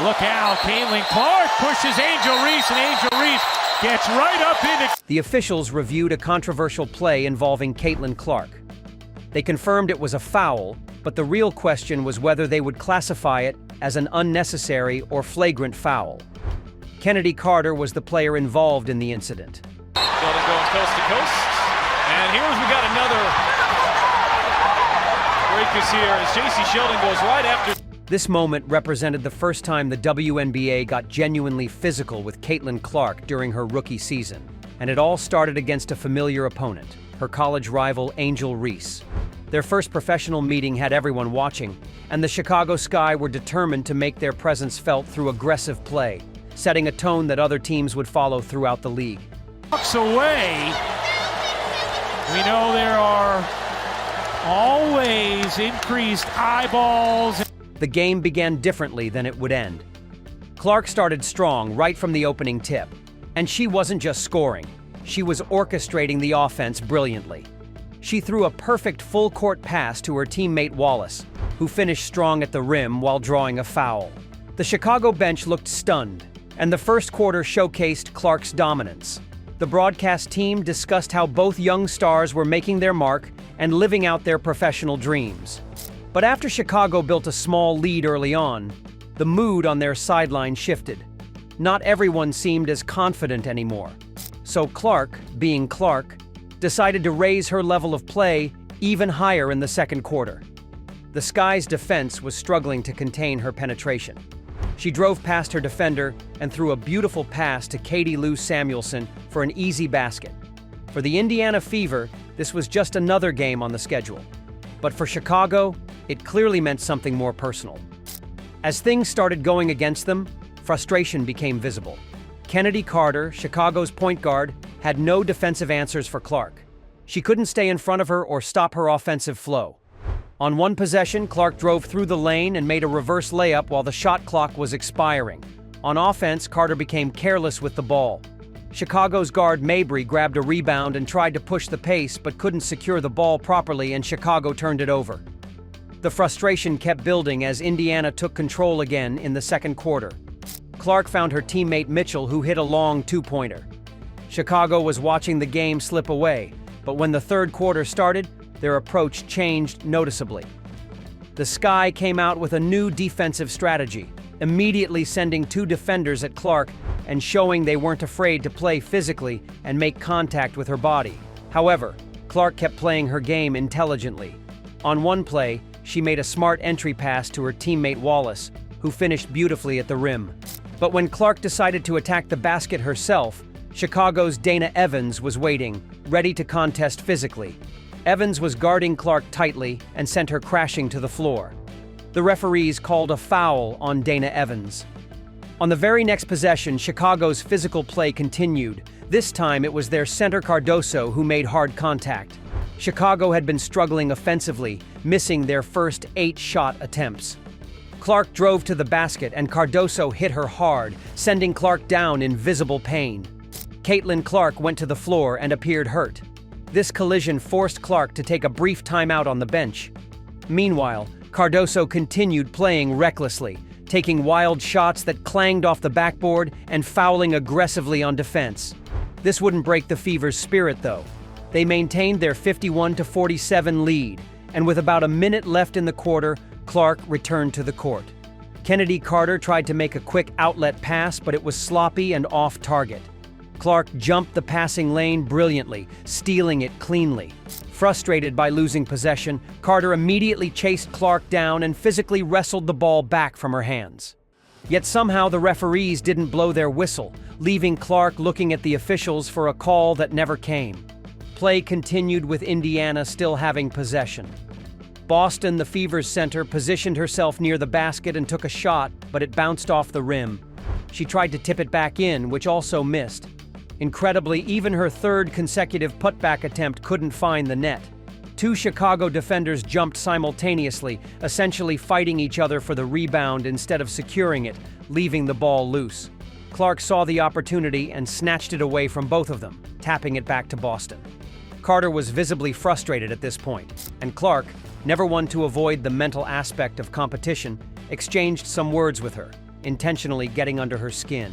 Look out, Caitlin Clark pushes Angel Reese, and Angel Reese gets right up into... The officials reviewed a controversial play involving Caitlin Clark. They confirmed it was a foul, but the real question was whether they would classify it as an unnecessary or flagrant foul. Kennedy Carter was the player involved in the incident. Sheldon going coast to coast, and we got another breakers here as J.C. Sheldon goes right after... This moment represented the first time the WNBA got genuinely physical with Caitlin Clark during her rookie season, and it all started against a familiar opponent, her college rival Angel Reese. Their first professional meeting had everyone watching, and the Chicago Sky were determined to make their presence felt through aggressive play, setting a tone that other teams would follow throughout the league. Walks away. We know there are always increased eyeballs. The game began differently than it would end. Clark started strong right from the opening tip, and she wasn't just scoring, she was orchestrating the offense brilliantly. She threw a perfect full-court pass to her teammate Wallace, who finished strong at the rim while drawing a foul. The Chicago bench looked stunned, and the first quarter showcased Clark's dominance. The broadcast team discussed how both young stars were making their mark and living out their professional dreams. But after Chicago built a small lead early on, the mood on their sideline shifted. Not everyone seemed as confident anymore. So Clark, being Clark, decided to raise her level of play even higher in the second quarter. The Sky's defense was struggling to contain her penetration. She drove past her defender and threw a beautiful pass to Katie Lou Samuelson for an easy basket. For the Indiana Fever, this was just another game on the schedule. But for Chicago, it clearly meant something more personal. As things started going against them, frustration became visible. Kennedy Carter, Chicago's point guard, had no defensive answers for Clark. She couldn't stay in front of her or stop her offensive flow. On one possession, Clark drove through the lane and made a reverse layup while the shot clock was expiring. On offense, Carter became careless with the ball. Chicago's guard Mabry grabbed a rebound and tried to push the pace but couldn't secure the ball properly, and Chicago turned it over. The frustration kept building as Indiana took control again in the second quarter. Clark found her teammate Mitchell, who hit a long two-pointer. Chicago was watching the game slip away, but when the third quarter started, their approach changed noticeably. The Sky came out with a new defensive strategy, immediately sending two defenders at Clark and showing they weren't afraid to play physically and make contact with her body. However, Clark kept playing her game intelligently. On one play, she made a smart entry pass to her teammate Wallace, who finished beautifully at the rim. But when Clark decided to attack the basket herself, Chicago's Dana Evans was waiting, ready to contest physically. Evans was guarding Clark tightly and sent her crashing to the floor. The referees called a foul on Dana Evans. On the very next possession, Chicago's physical play continued. This time it was their center Cardoso who made hard contact. Chicago had been struggling offensively, missing their first 8 shot attempts. Clark drove to the basket and Cardoso hit her hard, sending Clark down in visible pain. Caitlin Clark went to the floor and appeared hurt. This collision forced Clark to take a brief timeout on the bench. Meanwhile, Cardoso continued playing recklessly, taking wild shots that clanged off the backboard and fouling aggressively on defense. This wouldn't break the Fever's spirit, though. They maintained their 51-47 lead, and with about a minute left in the quarter, Clark returned to the court. Kennedy Carter tried to make a quick outlet pass, but it was sloppy and off target. Clark jumped the passing lane brilliantly, stealing it cleanly. Frustrated by losing possession, Carter immediately chased Clark down and physically wrestled the ball back from her hands. Yet somehow the referees didn't blow their whistle, leaving Clark looking at the officials for a call that never came. Play continued with Indiana still having possession. Boston, the Fever's center, positioned herself near the basket and took a shot, but it bounced off the rim. She tried to tip it back in, which also missed. Incredibly, even her third consecutive putback attempt couldn't find the net. Two Chicago defenders jumped simultaneously, essentially fighting each other for the rebound instead of securing it, leaving the ball loose. Clark saw the opportunity and snatched it away from both of them, tapping it back to Boston. Carter was visibly frustrated at this point, and Clark, never one to avoid the mental aspect of competition, exchanged some words with her, intentionally getting under her skin.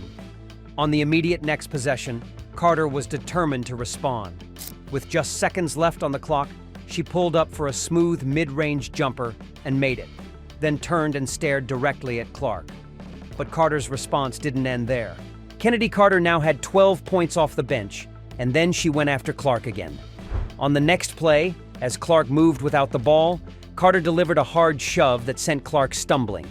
On the immediate next possession, Carter was determined to respond. With just seconds left on the clock, she pulled up for a smooth mid-range jumper and made it, then turned and stared directly at Clark. But Carter's response didn't end there. Kennedy Carter now had 12 points off the bench, and then she went after Clark again. On the next play, as Clark moved without the ball, Carter delivered a hard shove that sent Clark stumbling.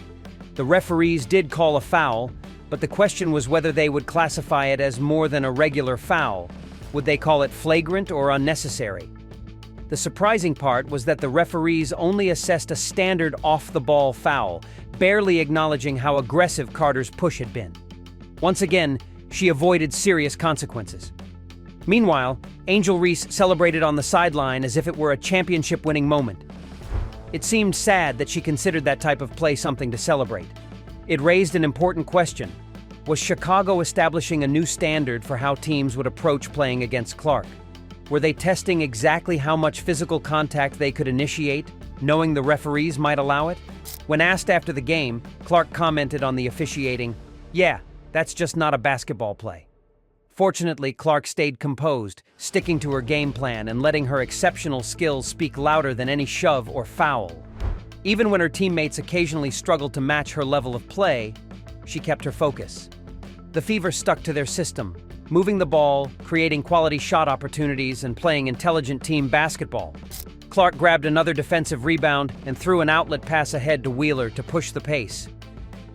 The referees did call a foul, but the question was whether they would classify it as more than a regular foul. Would they call it flagrant or unnecessary? The surprising part was that the referees only assessed a standard off-the-ball foul, barely acknowledging how aggressive Carter's push had been. Once again, she avoided serious consequences. Meanwhile, Angel Reese celebrated on the sideline as if it were a championship-winning moment. It seemed sad that she considered that type of play something to celebrate. It raised an important question. Was Chicago establishing a new standard for how teams would approach playing against Clark? Were they testing exactly how much physical contact they could initiate, knowing the referees might allow it? When asked after the game, Clark commented on the officiating, "Yeah, that's just not a basketball play." Fortunately, Clark stayed composed, sticking to her game plan and letting her exceptional skills speak louder than any shove or foul. Even when her teammates occasionally struggled to match her level of play, she kept her focus. The Fever stuck to their system, moving the ball, creating quality shot opportunities, and playing intelligent team basketball. Clark grabbed another defensive rebound and threw an outlet pass ahead to Wheeler to push the pace.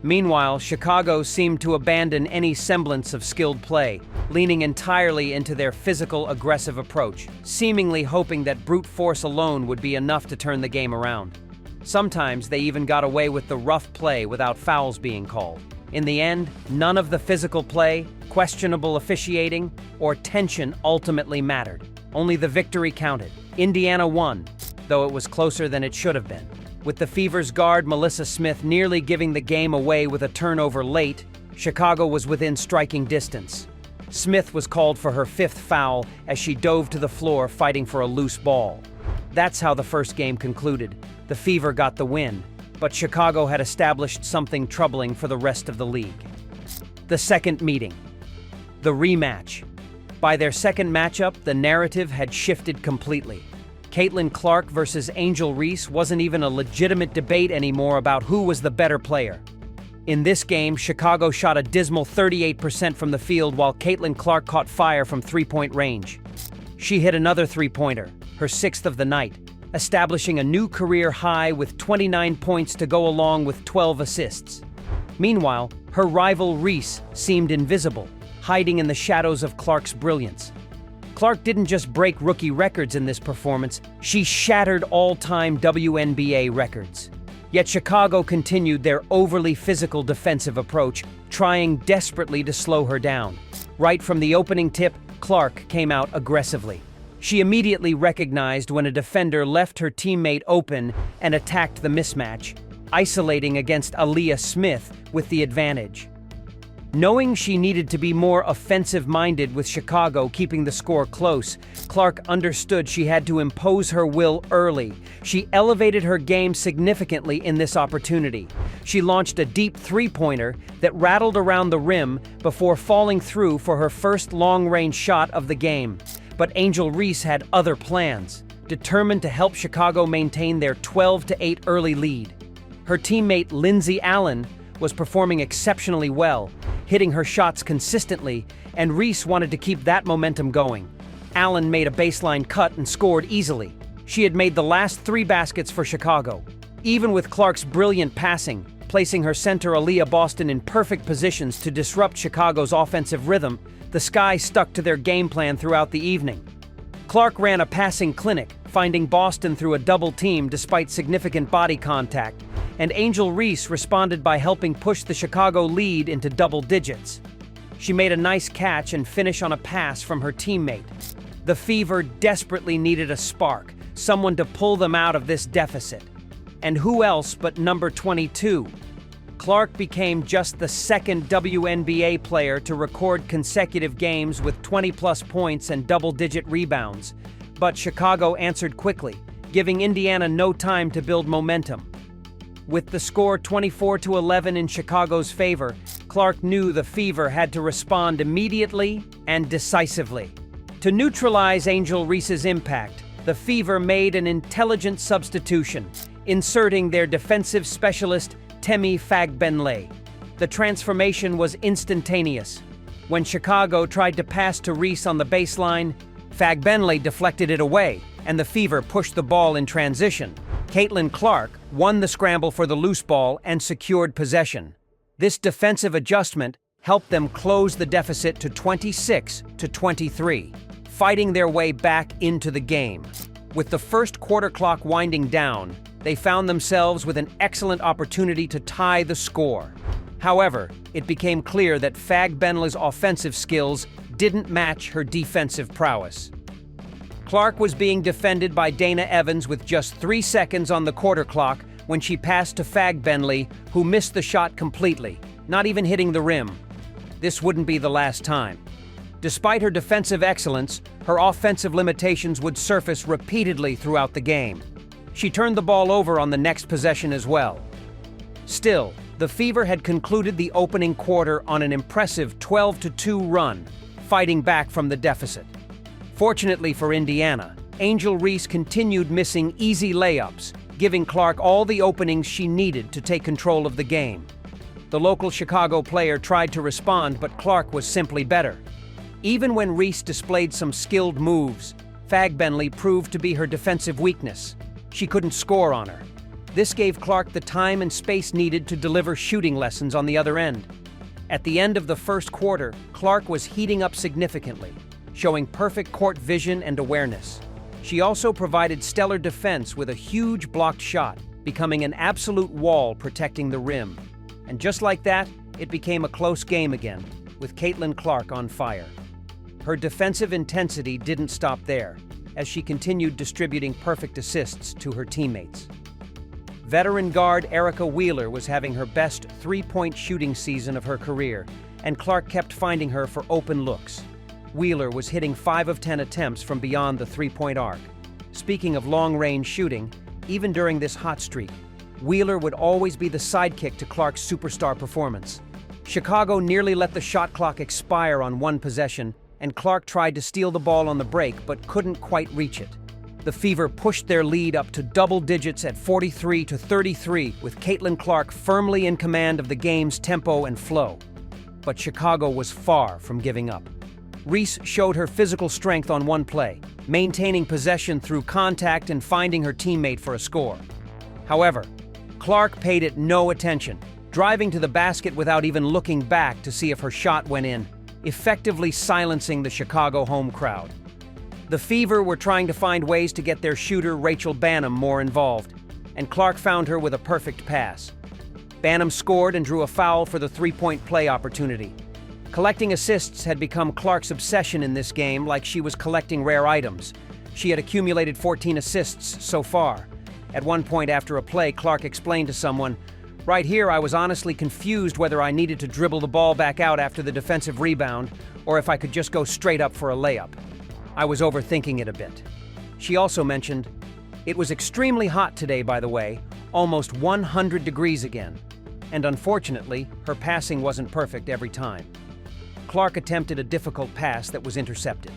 Meanwhile, Chicago seemed to abandon any semblance of skilled play, leaning entirely into their physical, aggressive approach, seemingly hoping that brute force alone would be enough to turn the game around. Sometimes they even got away with the rough play without fouls being called. In the end, none of the physical play, questionable officiating, or tension ultimately mattered. Only the victory counted. Indiana won, though it was closer than it should have been. With the Fever's guard Melissa Smith nearly giving the game away with a turnover late, Chicago was within striking distance. Smith was called for her fifth foul as she dove to the floor fighting for a loose ball. That's how the first game concluded. The Fever got the win, but Chicago had established something troubling for the rest of the league. The second meeting. The rematch. By their second matchup, the narrative had shifted completely. Caitlin Clark versus Angel Reese wasn't even a legitimate debate anymore about who was the better player. In this game, Chicago shot a dismal 38% from the field while Caitlin Clark caught fire from three-point range. She hit another three-pointer, her sixth of the night, establishing a new career high with 29 points to go along with 12 assists. Meanwhile, her rival Reese seemed invisible, hiding in the shadows of Clark's brilliance. Clark didn't just break rookie records in this performance, she shattered all-time WNBA records. Yet Chicago continued their overly physical defensive approach, trying desperately to slow her down. Right from the opening tip, Clark came out aggressively. She immediately recognized when a defender left her teammate open and attacked the mismatch, isolating against Aaliyah Smith with the advantage. Knowing she needed to be more offensive-minded with Chicago keeping the score close, Clark understood she had to impose her will early. She elevated her game significantly in this opportunity. She launched a deep three-pointer that rattled around the rim before falling through for her first long-range shot of the game. But Angel Reese had other plans, determined to help Chicago maintain their 12-8 early lead. Her teammate Lindsay Allen was performing exceptionally well, hitting her shots consistently, and Reese wanted to keep that momentum going. Allen made a baseline cut and scored easily. She had made the last 3 baskets for Chicago. Even with Clark's brilliant passing, placing her center Aaliyah Boston in perfect positions to disrupt Chicago's offensive rhythm, the Sky stuck to their game plan throughout the evening. Clark ran a passing clinic, finding Boston through a double team despite significant body contact, and Angel Reese responded by helping push the Chicago lead into double digits. She made a nice catch and finish on a pass from her teammate. The Fever desperately needed a spark, someone to pull them out of this deficit. And who else but number 22? Clark became just the second WNBA player to record consecutive games with 20-plus points and double-digit rebounds. But Chicago answered quickly, giving Indiana no time to build momentum. With the score 24-11 in Chicago's favor, Clark knew the Fever had to respond immediately and decisively. To neutralize Angel Reese's impact, the Fever made an intelligent substitution, inserting their defensive specialist, Temi Fagbenle. The transformation was instantaneous. When Chicago tried to pass to Reese on the baseline, Fagbenle deflected it away, and the Fever pushed the ball in transition. Caitlin Clark won the scramble for the loose ball and secured possession. This defensive adjustment helped them close the deficit to 26-23, fighting their way back into the game. With the first quarter clock winding down, they found themselves with an excellent opportunity to tie the score. However, it became clear that Fagbenle's offensive skills didn't match her defensive prowess. Clark was being defended by Dana Evans with just 3 seconds on the quarter clock when she passed to Fagbenle, who missed the shot completely, not even hitting the rim. This wouldn't be the last time. Despite her defensive excellence, her offensive limitations would surface repeatedly throughout the game. She turned the ball over on the next possession as well. Still, the Fever had concluded the opening quarter on an impressive 12-2 run, fighting back from the deficit. Fortunately for Indiana, Angel Reese continued missing easy layups, giving Clark all the openings she needed to take control of the game. The local Chicago player tried to respond, but Clark was simply better. Even when Reese displayed some skilled moves, Fagbenle proved to be her defensive weakness. She couldn't score on her. This gave Clark the time and space needed to deliver shooting lessons on the other end. At the end of the first quarter, Clark was heating up significantly, showing perfect court vision and awareness. She also provided stellar defense with a huge blocked shot, becoming an absolute wall protecting the rim. And just like that, it became a close game again, with Caitlin Clark on fire. Her defensive intensity didn't stop there, as she continued distributing perfect assists to her teammates. Veteran guard Erica Wheeler was having her best three-point shooting season of her career, and Clark kept finding her for open looks. Wheeler was hitting 5 of 10 attempts from beyond the three-point arc. Speaking of long-range shooting, even during this hot streak, Wheeler would always be the sidekick to Clark's superstar performance. Chicago nearly let the shot clock expire on one possession, and Clark tried to steal the ball on the break but couldn't quite reach it. The Fever pushed their lead up to double digits at 43-33, with Caitlin Clark firmly in command of the game's tempo and flow. But Chicago was far from giving up. Reese showed her physical strength on one play, maintaining possession through contact and finding her teammate for a score. However, Clark paid it no attention, driving to the basket without even looking back to see if her shot went in, effectively silencing the Chicago home crowd. The Fever were trying to find ways to get their shooter Rachel Banham more involved, and Clark found her with a perfect pass. Banham scored and drew a foul for the three-point play opportunity. Collecting assists had become Clark's obsession in this game, like she was collecting rare items. She had accumulated 14 assists so far. At one point after a play, Clark explained to someone, "Right here, I was honestly confused whether I needed to dribble the ball back out after the defensive rebound, or if I could just go straight up for a layup. I was overthinking it a bit." She also mentioned, "It was extremely hot today, by the way, almost 100 degrees again." And unfortunately, her passing wasn't perfect every time. Clark attempted a difficult pass that was intercepted.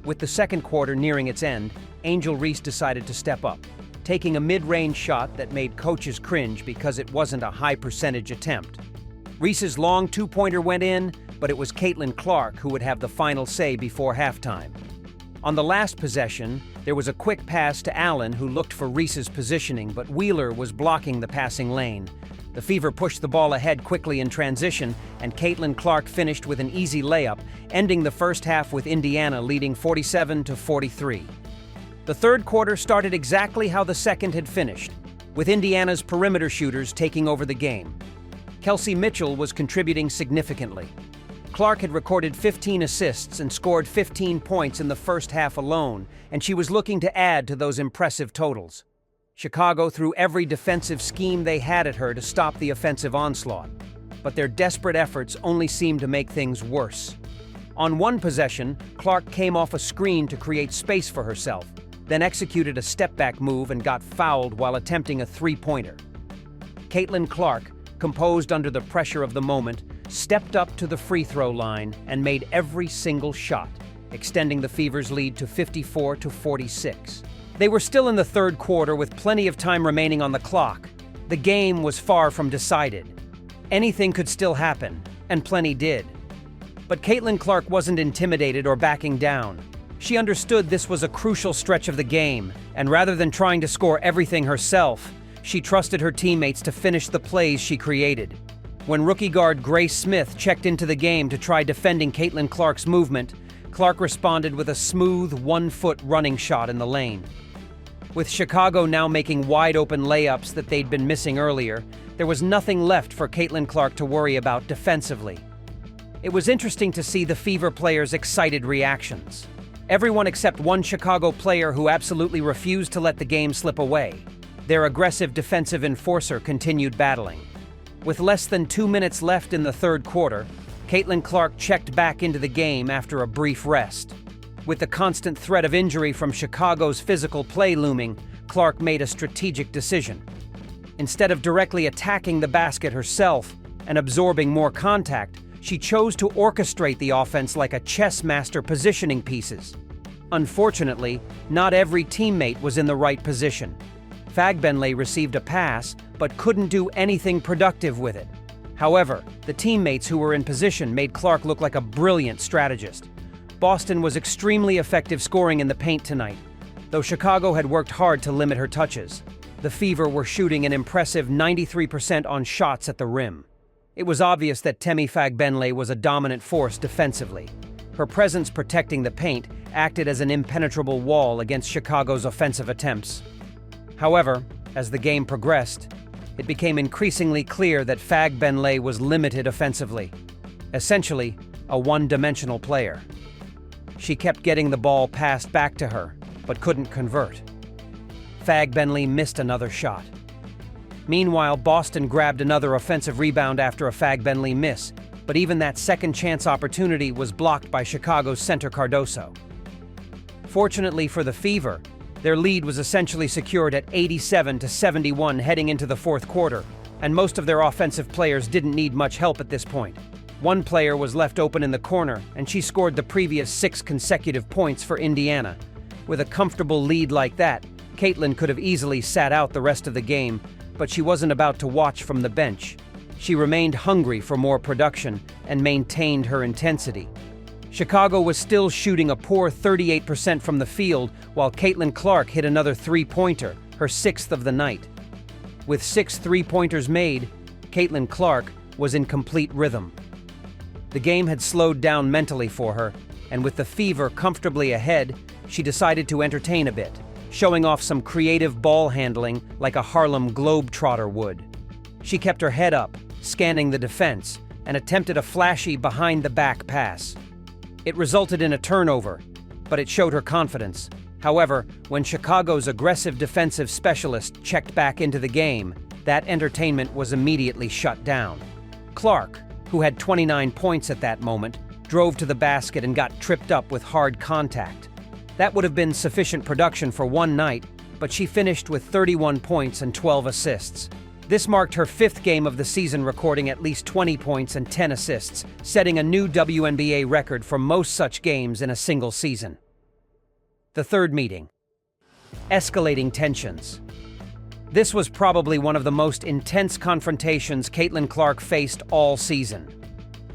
With the second quarter nearing its end, Angel Reese decided to step up, taking a mid-range shot that made coaches cringe because it wasn't a high-percentage attempt. Reese's long two-pointer went in, but it was Caitlin Clark who would have the final say before halftime. On the last possession, there was a quick pass to Allen, who looked for Reese's positioning, but Wheeler was blocking the passing lane. The Fever pushed the ball ahead quickly in transition, and Caitlin Clark finished with an easy layup, ending the first half with Indiana leading 47-43. The third quarter started exactly how the second had finished, with Indiana's perimeter shooters taking over the game. Kelsey Mitchell was contributing significantly. Clark had recorded 15 assists and scored 15 points in the first half alone, and she was looking to add to those impressive totals. Chicago threw every defensive scheme they had at her to stop the offensive onslaught, but their desperate efforts only seemed to make things worse. On one possession, Clark came off a screen to create space for herself, then executed a step-back move and got fouled while attempting a three-pointer. Caitlin Clark, composed under the pressure of the moment, stepped up to the free throw line and made every single shot, extending the Fever's lead to 54-46. They were still in the third quarter with plenty of time remaining on the clock. The game was far from decided. Anything could still happen, and plenty did. But Caitlin Clark wasn't intimidated or backing down. She understood this was a crucial stretch of the game, and rather than trying to score everything herself, she trusted her teammates to finish the plays she created. When rookie guard Grace Smith checked into the game to try defending Caitlin Clark's movement, Clark responded with a smooth, one-foot running shot in the lane. With Chicago now making wide-open layups that they'd been missing earlier, there was nothing left for Caitlin Clark to worry about defensively. It was interesting to see the Fever players' excited reactions. Everyone except one Chicago player who absolutely refused to let the game slip away. Their aggressive defensive enforcer continued battling. With less than 2 minutes left in the third quarter, Caitlin Clark checked back into the game after a brief rest. With the constant threat of injury from Chicago's physical play looming, Clark made a strategic decision. Instead of directly attacking the basket herself and absorbing more contact, she chose to orchestrate the offense like a chess master positioning pieces. Unfortunately, not every teammate was in the right position. Fagbenle received a pass, but couldn't do anything productive with it. However, the teammates who were in position made Clark look like a brilliant strategist. Boston was extremely effective scoring in the paint tonight, though Chicago had worked hard to limit her touches. The Fever were shooting an impressive 93% on shots at the rim. It was obvious that Temi Fagbenle was a dominant force defensively. Her presence protecting the paint acted as an impenetrable wall against Chicago's offensive attempts. However, as the game progressed, it became increasingly clear that Fagbenle was limited offensively, essentially a one-dimensional player. She kept getting the ball passed back to her, but couldn't convert. Fagbenle missed another shot. Meanwhile, Boston grabbed another offensive rebound after a Fagbenle miss, but even that second-chance opportunity was blocked by Chicago's center Cardoso. Fortunately for the Fever, their lead was essentially secured at 87-71 heading into the fourth quarter, and most of their offensive players didn't need much help at this point. One player was left open in the corner, and she scored the previous 6 consecutive points for Indiana. With a comfortable lead like that, Caitlin could have easily sat out the rest of the game, but she wasn't about to watch from the bench. She remained hungry for more production and maintained her intensity. Chicago was still shooting a poor 38% from the field, while Caitlin Clark hit another three-pointer, her 6th of the night. With 6 three-pointers made, Caitlin Clark was in complete rhythm. The game had slowed down mentally for her, and with the Fever comfortably ahead, she decided to entertain a bit, showing off some creative ball handling like a Harlem Globetrotter would. She kept her head up, scanning the defense, and attempted a flashy behind-the-back pass. It resulted in a turnover, but it showed her confidence. However, when Chicago's aggressive defensive specialist checked back into the game, that entertainment was immediately shut down. Clark, who had 29 points at that moment, drove to the basket and got tripped up with hard contact. That would have been sufficient production for one night, but she finished with 31 points and 12 assists. This marked her 5th game of the season, recording at least 20 points and 10 assists, setting a new WNBA record for most such games in a single season. The third meeting. Escalating tensions. This was probably one of the most intense confrontations Caitlin Clark faced all season.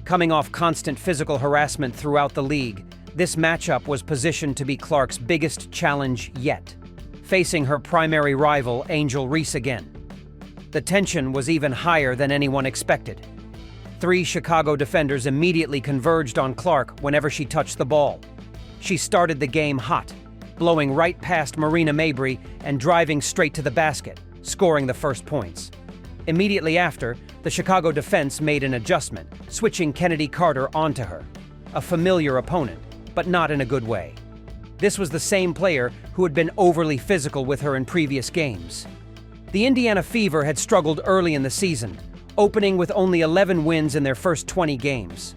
Coming off constant physical harassment throughout the league, this matchup was positioned to be Clark's biggest challenge yet, facing her primary rival, Angel Reese, again. The tension was even higher than anyone expected. 3 Chicago defenders immediately converged on Clark whenever she touched the ball. She started the game hot, blowing right past Marina Mabrey and driving straight to the basket, scoring the first points. Immediately after, the Chicago defense made an adjustment, switching Kennedy Carter onto her, a familiar opponent, but not in a good way. This was the same player who had been overly physical with her in previous games. The Indiana Fever had struggled early in the season, opening with only 11 wins in their first 20 games.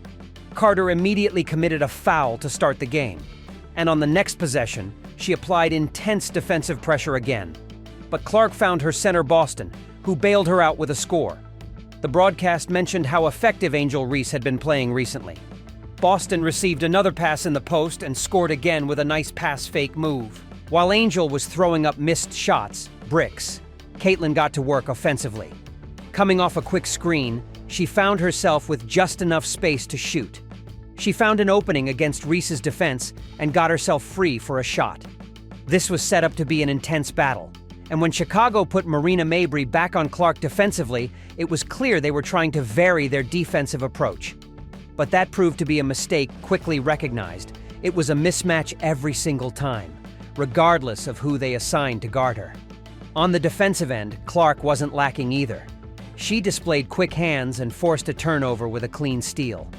Carter immediately committed a foul to start the game, and on the next possession, she applied intense defensive pressure again. But Clark found her center Boston, who bailed her out with a score. The broadcast mentioned how effective Angel Reese had been playing recently. Boston received another pass in the post and scored again with a nice pass fake move. While Angel was throwing up missed shots, bricks, Caitlin got to work offensively. Coming off a quick screen, she found herself with just enough space to shoot. She found an opening against Reese's defense and got herself free for a shot. This was set up to be an intense battle, and when Chicago put Marina Mabrey back on Clark defensively, it was clear they were trying to vary their defensive approach. But that proved to be a mistake quickly recognized. It was a mismatch every single time, regardless of who they assigned to guard her. On the defensive end, Clark wasn't lacking either. She displayed quick hands and forced a turnover with a clean steal.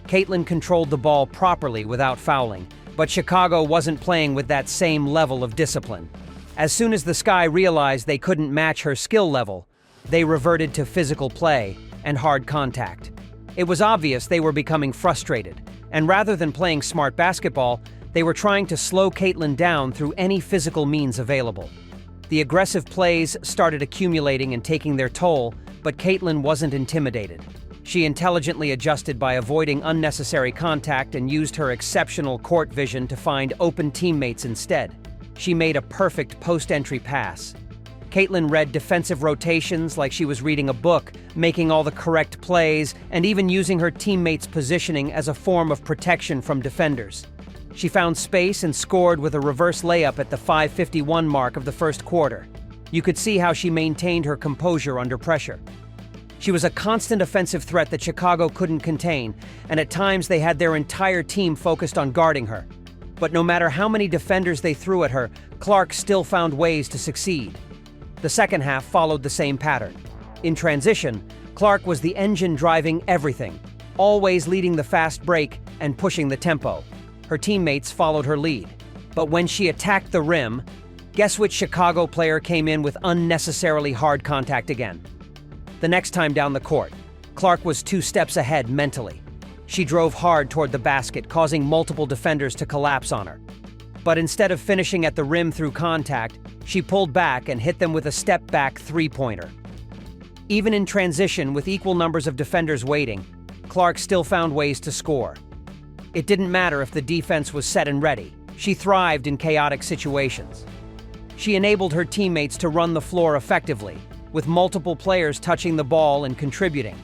Caitlin controlled the ball properly without fouling, but Chicago wasn't playing with that same level of discipline. As soon as the Sky realized they couldn't match her skill level, they reverted to physical play and hard contact. It was obvious they were becoming frustrated, and rather than playing smart basketball, they were trying to slow Caitlin down through any physical means available. The aggressive plays started accumulating and taking their toll, but Caitlin wasn't intimidated. She intelligently adjusted by avoiding unnecessary contact and used her exceptional court vision to find open teammates instead. She made a perfect post-entry pass. Caitlin read defensive rotations like she was reading a book, making all the correct plays, and even using her teammates' positioning as a form of protection from defenders. She found space and scored with a reverse layup at the 5:51 mark of the first quarter. You could see how she maintained her composure under pressure. She was a constant offensive threat that Chicago couldn't contain, and at times they had their entire team focused on guarding her. But no matter how many defenders they threw at her, Clark still found ways to succeed. The second half followed the same pattern. In transition, Clark was the engine driving everything, always leading the fast break and pushing the tempo. Her teammates followed her lead. But when she attacked the rim, guess which Chicago player came in with unnecessarily hard contact again? The next time down the court, Clark was 2 steps ahead mentally. She drove hard toward the basket, causing multiple defenders to collapse on her. But instead of finishing at the rim through contact, she pulled back and hit them with a step-back three-pointer. Even in transition with equal numbers of defenders waiting, Clark still found ways to score. It didn't matter if the defense was set and ready. She thrived in chaotic situations. She enabled her teammates to run the floor effectively, with multiple players touching the ball and contributing.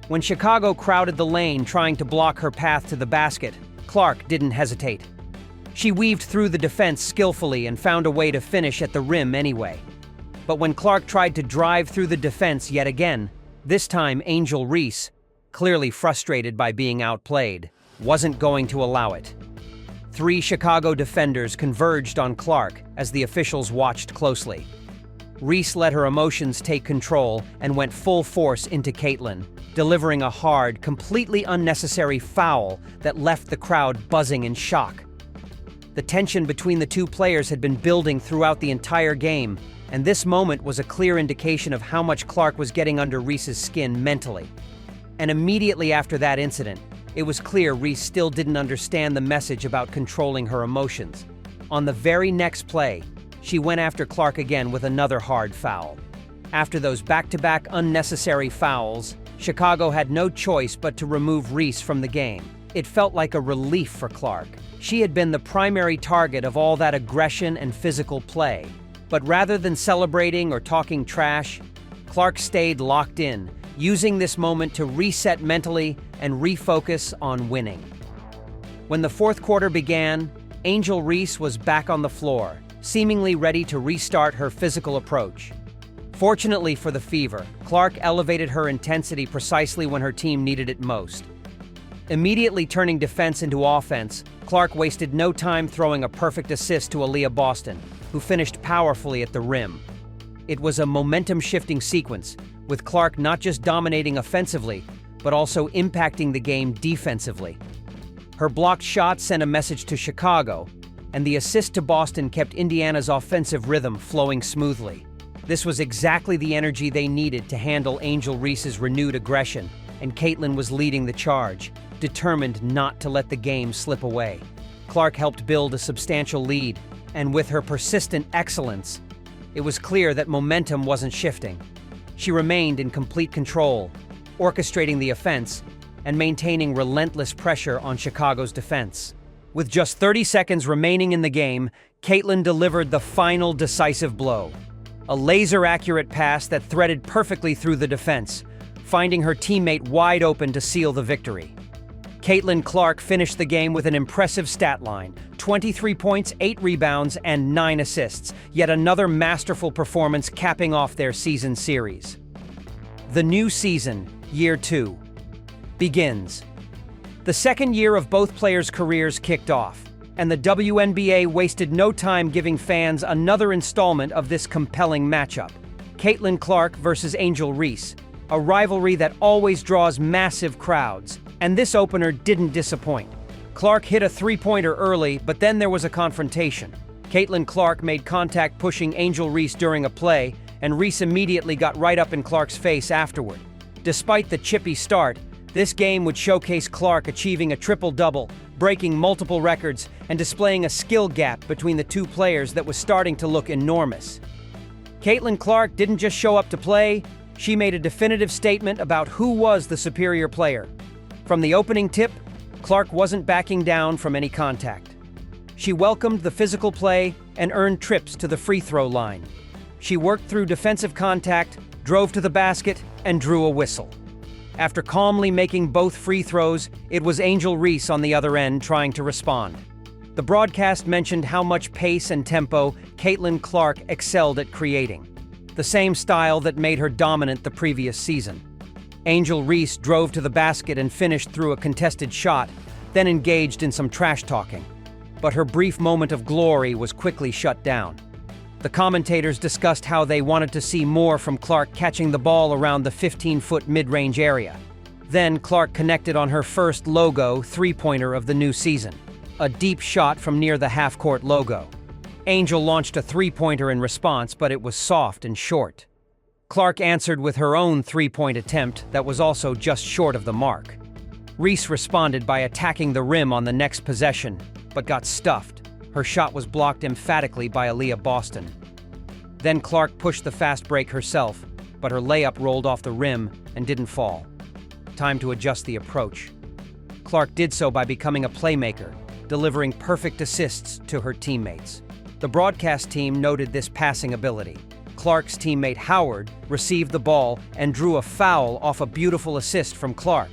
When Chicago crowded the lane trying to block her path to the basket, Clark didn't hesitate. She weaved through the defense skillfully and found a way to finish at the rim anyway. But when Clark tried to drive through the defense yet again, this time Angel Reese, clearly frustrated by being outplayed, wasn't going to allow it. 3 Chicago defenders converged on Clark as the officials watched closely. Reese let her emotions take control and went full force into Caitlin, delivering a hard, completely unnecessary foul that left the crowd buzzing in shock. The tension between the 2 players had been building throughout the entire game, and this moment was a clear indication of how much Clark was getting under Reese's skin mentally. And immediately after that incident, it was clear Reese still didn't understand the message about controlling her emotions. On the very next play, she went after Clark again with another hard foul. After those back-to-back unnecessary fouls, Chicago had no choice but to remove Reese from the game. It felt like a relief for Clark. She had been the primary target of all that aggression and physical play. But rather than celebrating or talking trash, Clark stayed locked in, using this moment to reset mentally and refocus on winning. When the fourth quarter began, Angel Reese was back on the floor, seemingly ready to restart her physical approach. Fortunately for the Fever, Clark elevated her intensity precisely when her team needed it most. Immediately turning defense into offense, Clark wasted no time throwing a perfect assist to Aaliyah Boston, who finished powerfully at the rim. It was a momentum-shifting sequence, with Clark not just dominating offensively, but also impacting the game defensively. Her blocked shot sent a message to Chicago, and the assist to Boston kept Indiana's offensive rhythm flowing smoothly. This was exactly the energy they needed to handle Angel Reese's renewed aggression, and Caitlin was leading the charge, determined not to let the game slip away. Clark helped build a substantial lead, and with her persistent excellence, it was clear that momentum wasn't shifting. She remained in complete control, orchestrating the offense and maintaining relentless pressure on Chicago's defense. With just 30 seconds remaining in the game, Caitlin delivered the final decisive blow. A laser-accurate pass that threaded perfectly through the defense, finding her teammate wide open to seal the victory. Caitlin Clark finished the game with an impressive stat line: 23 points, 8 rebounds, and 9 assists, yet another masterful performance capping off their season series. The new season, Year 2, begins. The second year of both players' careers kicked off, and the WNBA wasted no time giving fans another installment of this compelling matchup. Caitlin Clark versus Angel Reese, a rivalry that always draws massive crowds, and this opener didn't disappoint. Clark hit a three-pointer early, but then there was a confrontation. Caitlin Clark made contact pushing Angel Reese during a play, and Reese immediately got right up in Clark's face afterward. Despite the chippy start, this game would showcase Clark achieving a triple-double, breaking multiple records, and displaying a skill gap between the two players that was starting to look enormous. Caitlin Clark didn't just show up to play, she made a definitive statement about who was the superior player. From the opening tip, Clark wasn't backing down from any contact. She welcomed the physical play and earned trips to the free throw line. She worked through defensive contact, drove to the basket, and drew a whistle. After calmly making both free throws, it was Angel Reese on the other end trying to respond. The broadcast mentioned how much pace and tempo Caitlin Clark excelled at creating, the same style that made her dominant the previous season. Angel Reese drove to the basket and finished through a contested shot, then engaged in some trash talking. But her brief moment of glory was quickly shut down. The commentators discussed how they wanted to see more from Clark catching the ball around the 15-foot mid-range area. Then Clark connected on her first logo three-pointer of the new season, a deep shot from near the half-court logo. Angel launched a three-pointer in response, but it was soft and short. Clark answered with her own three-point attempt that was also just short of the mark. Reese responded by attacking the rim on the next possession, but got stuffed. Her shot was blocked emphatically by Aaliyah Boston. Then Clark pushed the fast break herself, but her layup rolled off the rim and didn't fall. Time to adjust the approach. Clark did so by becoming a playmaker, delivering perfect assists to her teammates. The broadcast team noted this passing ability. Clark's teammate Howard received the ball and drew a foul off a beautiful assist from Clark.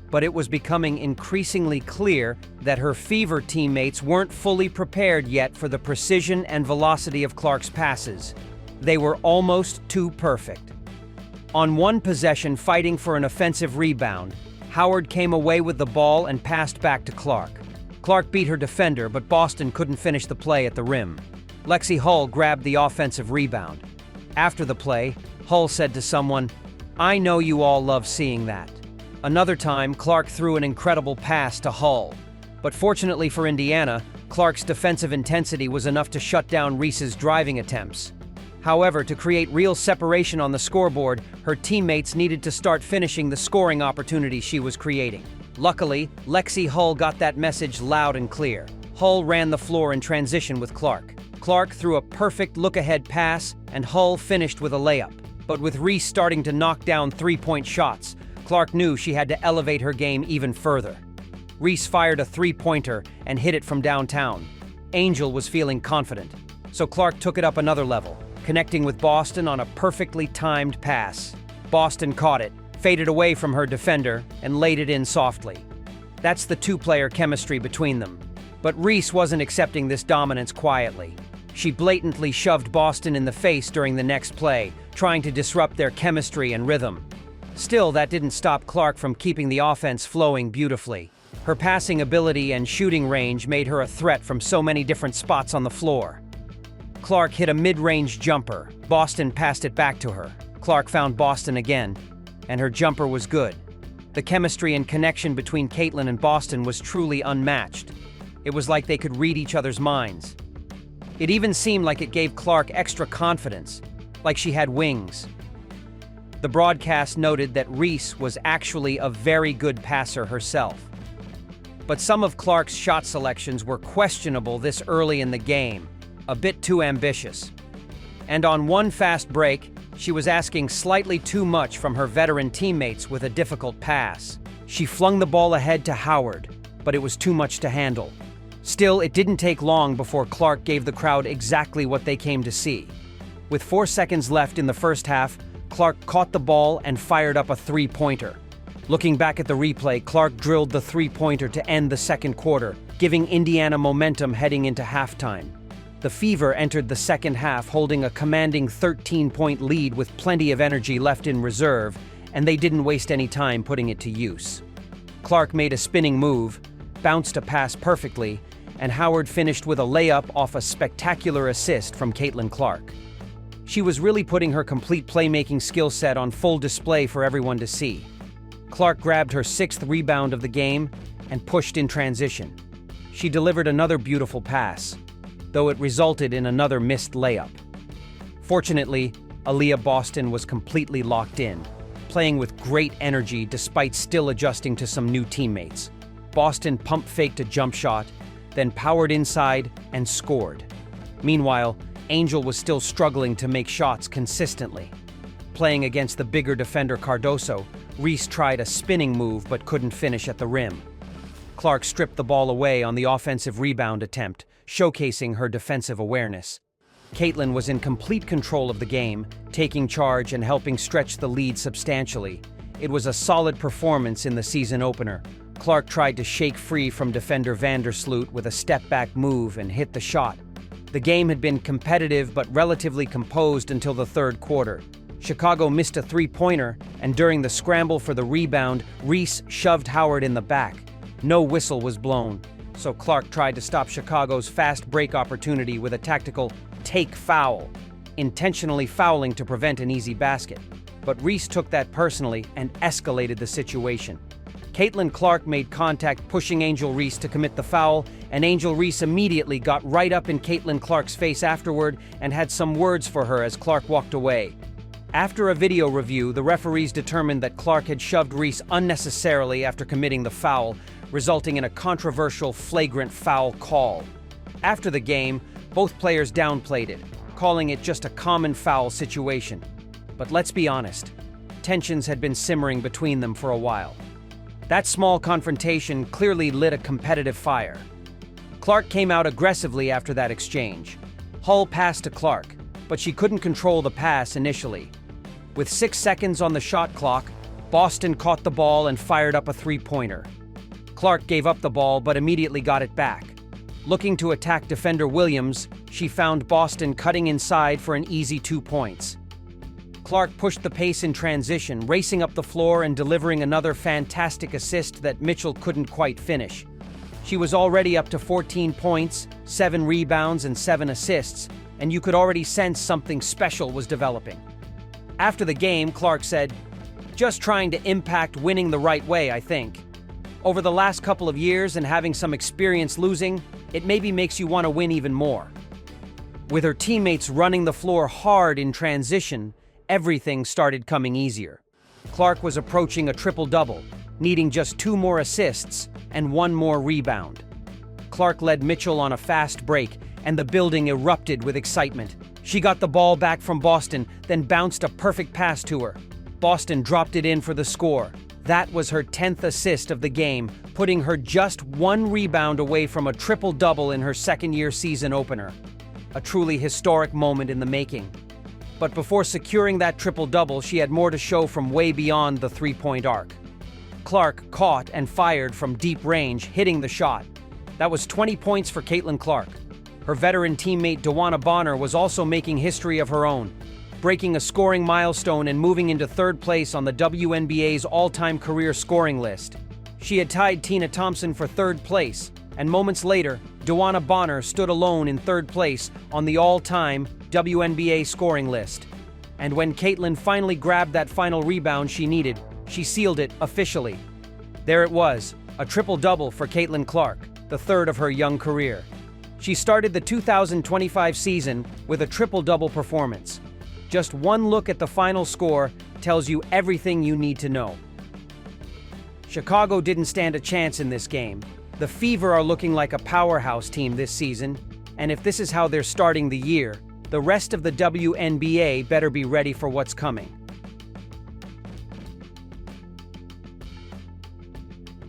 But it was becoming increasingly clear that her Fever teammates weren't fully prepared yet for the precision and velocity of Clark's passes. They were almost too perfect. On one possession fighting for an offensive rebound, Howard came away with the ball and passed back to Clark. Clark beat her defender, but Boston couldn't finish the play at the rim. Lexi Hull grabbed the offensive rebound. After the play, Hull said to someone, "I know you all love seeing that." Another time, Clark threw an incredible pass to Hull. But fortunately for Indiana, Clark's defensive intensity was enough to shut down Reese's driving attempts. However, to create real separation on the scoreboard, her teammates needed to start finishing the scoring opportunities she was creating. Luckily, Lexi Hull got that message loud and clear. Hull ran the floor in transition with Clark. Clark threw a perfect look-ahead pass, and Hull finished with a layup. But with Reese starting to knock down three-point shots, Clark knew she had to elevate her game even further. Reese fired a three-pointer and hit it from downtown. Angel was feeling confident, so Clark took it up another level, connecting with Boston on a perfectly timed pass. Boston caught it, faded away from her defender, and laid it in softly. That's the two-player chemistry between them. But Reese wasn't accepting this dominance quietly. She blatantly shoved Boston in the face during the next play, trying to disrupt their chemistry and rhythm. Still, that didn't stop Clark from keeping the offense flowing beautifully. Her passing ability and shooting range made her a threat from so many different spots on the floor. Clark hit a mid-range jumper. Boston passed it back to her. Clark found Boston again, and her jumper was good. The chemistry and connection between Caitlin and Boston was truly unmatched. It was like they could read each other's minds. It even seemed like it gave Clark extra confidence, like she had wings. The broadcast noted that Reese was actually a very good passer herself. But some of Clark's shot selections were questionable this early in the game, a bit too ambitious. And on one fast break, She was asking slightly too much from her veteran teammates with a difficult pass. She flung the ball ahead to Howard, but it was too much to handle. Still, it didn't take long before Clark gave the crowd exactly what they came to see. With 4 seconds left in the first half, Clark caught the ball and fired up a three-pointer. Looking back at the replay, Clark drilled the three-pointer to end the second quarter, giving Indiana momentum heading into halftime. The Fever entered the second half holding a commanding 13-point lead with plenty of energy left in reserve, and they didn't waste any time putting it to use. Clark made a spinning move, bounced a pass perfectly, and Howard finished with a layup off a spectacular assist from Caitlin Clark. She was really putting her complete playmaking skill set on full display for everyone to see. Clark grabbed her 6th rebound of the game and pushed in transition. She delivered another beautiful pass, though it resulted in another missed layup. Fortunately, Aaliyah Boston was completely locked in, playing with great energy despite still adjusting to some new teammates. Boston pump-faked a jump shot, then powered inside and scored. Meanwhile, Angel was still struggling to make shots consistently. Playing against the bigger defender Cardoso, Reese tried a spinning move but couldn't finish at the rim. Clark stripped the ball away on the offensive rebound attempt, showcasing her defensive awareness. Caitlin was in complete control of the game, taking charge and helping stretch the lead substantially. It was a solid performance in the season opener. Clark tried to shake free from defender Vandersloot with a step-back move and hit the shot. The game had been competitive but relatively composed until the third quarter. Chicago missed a three-pointer, and during the scramble for the rebound, Reese shoved Howard in the back. No whistle was blown, so Clark tried to stop Chicago's fast break opportunity with a tactical take foul, intentionally fouling to prevent an easy basket. But Reese took that personally and escalated the situation. Caitlin Clark made contact, pushing Angel Reese to commit the foul, and Angel Reese immediately got right up in Caitlin Clark's face afterward and had some words for her as Clark walked away. After a video review, the referees determined that Clark had shoved Reese unnecessarily after committing the foul, resulting in a controversial flagrant foul call. After the game, both players downplayed it, calling it just a common foul situation. But let's be honest, tensions had been simmering between them for a while. That small confrontation clearly lit a competitive fire. Clark came out aggressively after that exchange. Hull passed to Clark, but she couldn't control the pass initially. With 6 seconds on the shot clock, Boston caught the ball and fired up a three-pointer. Clark gave up the ball but immediately got it back. Looking to attack defender Williams, she found Boston cutting inside for an easy 2 points. Clark pushed the pace in transition, racing up the floor and delivering another fantastic assist that Mitchell couldn't quite finish. She was already up to 14 points, 7 rebounds, and 7 assists, and you could already sense something special was developing. After the game, Clark said, "Just trying to impact winning the right way, I think. Over the last couple of years and having some experience losing, it maybe makes you want to win even more." With her teammates running the floor hard in transition, everything started coming easier. Clark was approaching a triple-double, needing just 2 more assists and 1 more rebound. Clark led Mitchell on a fast break, and the building erupted with excitement. She got the ball back from Boston, then bounced a perfect pass to her. Boston dropped it in for the score. That was her 10th assist of the game, putting her just 1 rebound away from a triple-double in her second-year season opener. A truly historic moment in the making. But before securing that triple-double, she had more to show from way beyond the three-point arc. Clark caught and fired from deep range, hitting the shot. That was 20 points for Caitlin Clark. Her veteran teammate DeWanna Bonner was also making history of her own, breaking a scoring milestone and moving into 3rd place on the WNBA's all-time career scoring list. She had tied Tina Thompson for 3rd place, and moments later, DeWanna Bonner stood alone in 3rd place on the all-time WNBA scoring list. And when Caitlin finally grabbed that final rebound she needed, she sealed it officially. There it was, a triple-double for Caitlin Clark, the 3rd of her young career. She started the 2025 season with a triple-double performance. Just one look at the final score tells you everything you need to know. Chicago didn't stand a chance in this game. The Fever are looking like a powerhouse team this season, and if this is how they're starting the year, The rest of the WNBA better be ready for what's coming.